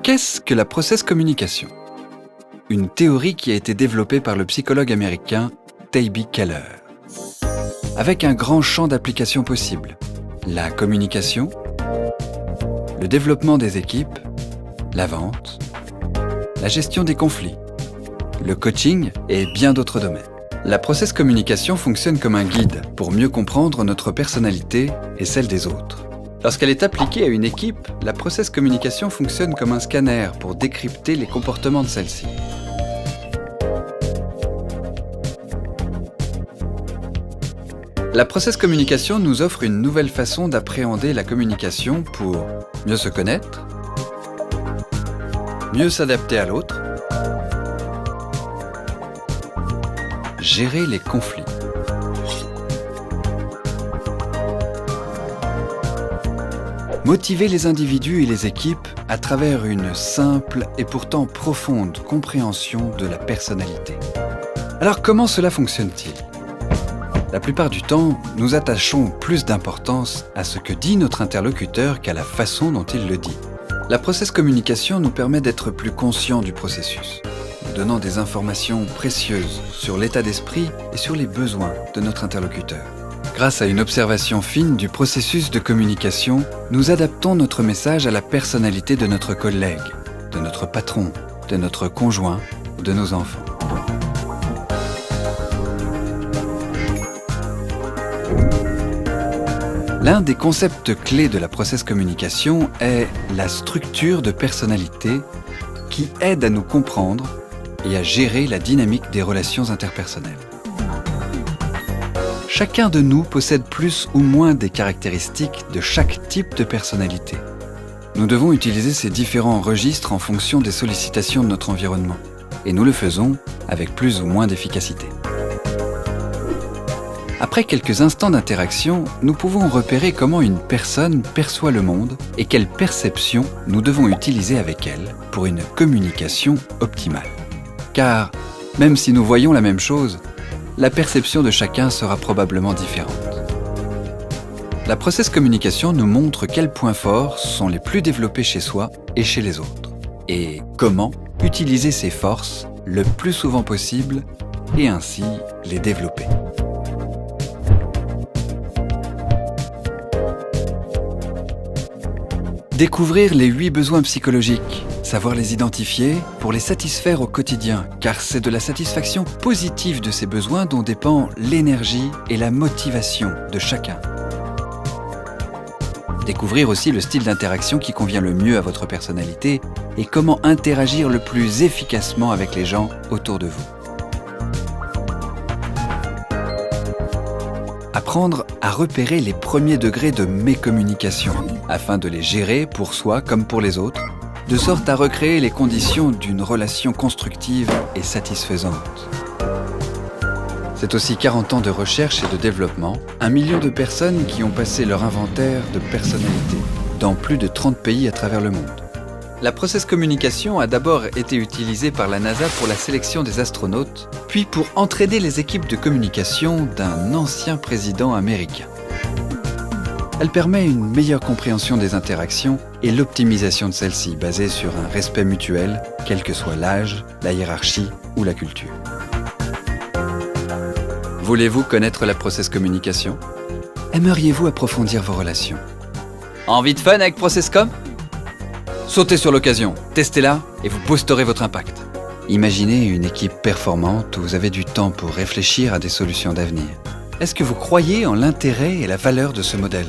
Qu'est-ce que la process communication? Une théorie qui a été développée par le psychologue américain Taibi Kahler. Avec un grand champ d'applications possibles. La communication, le développement des équipes, la vente, la gestion des conflits, le coaching et bien d'autres domaines. La process communication fonctionne comme un guide pour mieux comprendre notre personnalité et celle des autres. Lorsqu'elle est appliquée à une équipe, la process communication fonctionne comme un scanner pour décrypter les comportements de celle-ci. La process communication nous offre une nouvelle façon d'appréhender la communication pour mieux se connaître, mieux s'adapter à l'autre, gérer les conflits. Motiver les individus et les équipes à travers une simple et pourtant profonde compréhension de la personnalité. Alors comment cela fonctionne-t-il? La plupart du temps, nous attachons plus d'importance à ce que dit notre interlocuteur qu'à la façon dont il le dit. La process communication nous permet d'être plus conscients du processus, nous donnant des informations précieuses sur l'état d'esprit et sur les besoins de notre interlocuteur. Grâce à une observation fine du processus de communication, nous adaptons notre message à la personnalité de notre collègue, de notre patron, de notre conjoint ou de nos enfants. L'un des concepts clés de la process communication est la structure de personnalité qui aide à nous comprendre et à gérer la dynamique des relations interpersonnelles. Chacun de nous possède plus ou moins des caractéristiques de chaque type de personnalité. Nous devons utiliser ces différents registres en fonction des sollicitations de notre environnement, et nous le faisons avec plus ou moins d'efficacité. Après quelques instants d'interaction, nous pouvons repérer comment une personne perçoit le monde et quelle perception nous devons utiliser avec elle pour une communication optimale. Car, même si nous voyons la même chose, la perception de chacun sera probablement différente. La process communication nous montre quels points forts sont les plus développés chez soi et chez les autres, et comment utiliser ces forces le plus souvent possible et ainsi les développer. Découvrir les 8 besoins psychologiques, savoir les identifier pour les satisfaire au quotidien, car c'est de la satisfaction positive de ces besoins dont dépend l'énergie et la motivation de chacun. Découvrir aussi le style d'interaction qui convient le mieux à votre personnalité et comment interagir le plus efficacement avec les gens autour de vous. Apprendre à repérer les premiers degrés de mécommunication afin de les gérer pour soi comme pour les autres, de sorte à recréer les conditions d'une relation constructive et satisfaisante. C'est aussi 40 ans de recherche et de développement, 1 million de personnes qui ont passé leur inventaire de personnalité dans plus de 30 pays à travers le monde. La process communication a d'abord été utilisée par la NASA pour la sélection des astronautes, puis pour entrainer les équipes de communication d'un ancien président américain. Elle permet une meilleure compréhension des interactions et l'optimisation de celles-ci, basée sur un respect mutuel, quel que soit l'âge, la hiérarchie ou la culture. Voulez-vous connaître la process communication? Aimeriez-vous approfondir vos relations? Envie de fun avec ProcessCom? Sautez sur l'occasion, testez-la et vous boosterez votre impact. Imaginez une équipe performante où vous avez du temps pour réfléchir à des solutions d'avenir. Est-ce que vous croyez en l'intérêt et la valeur de ce modèle?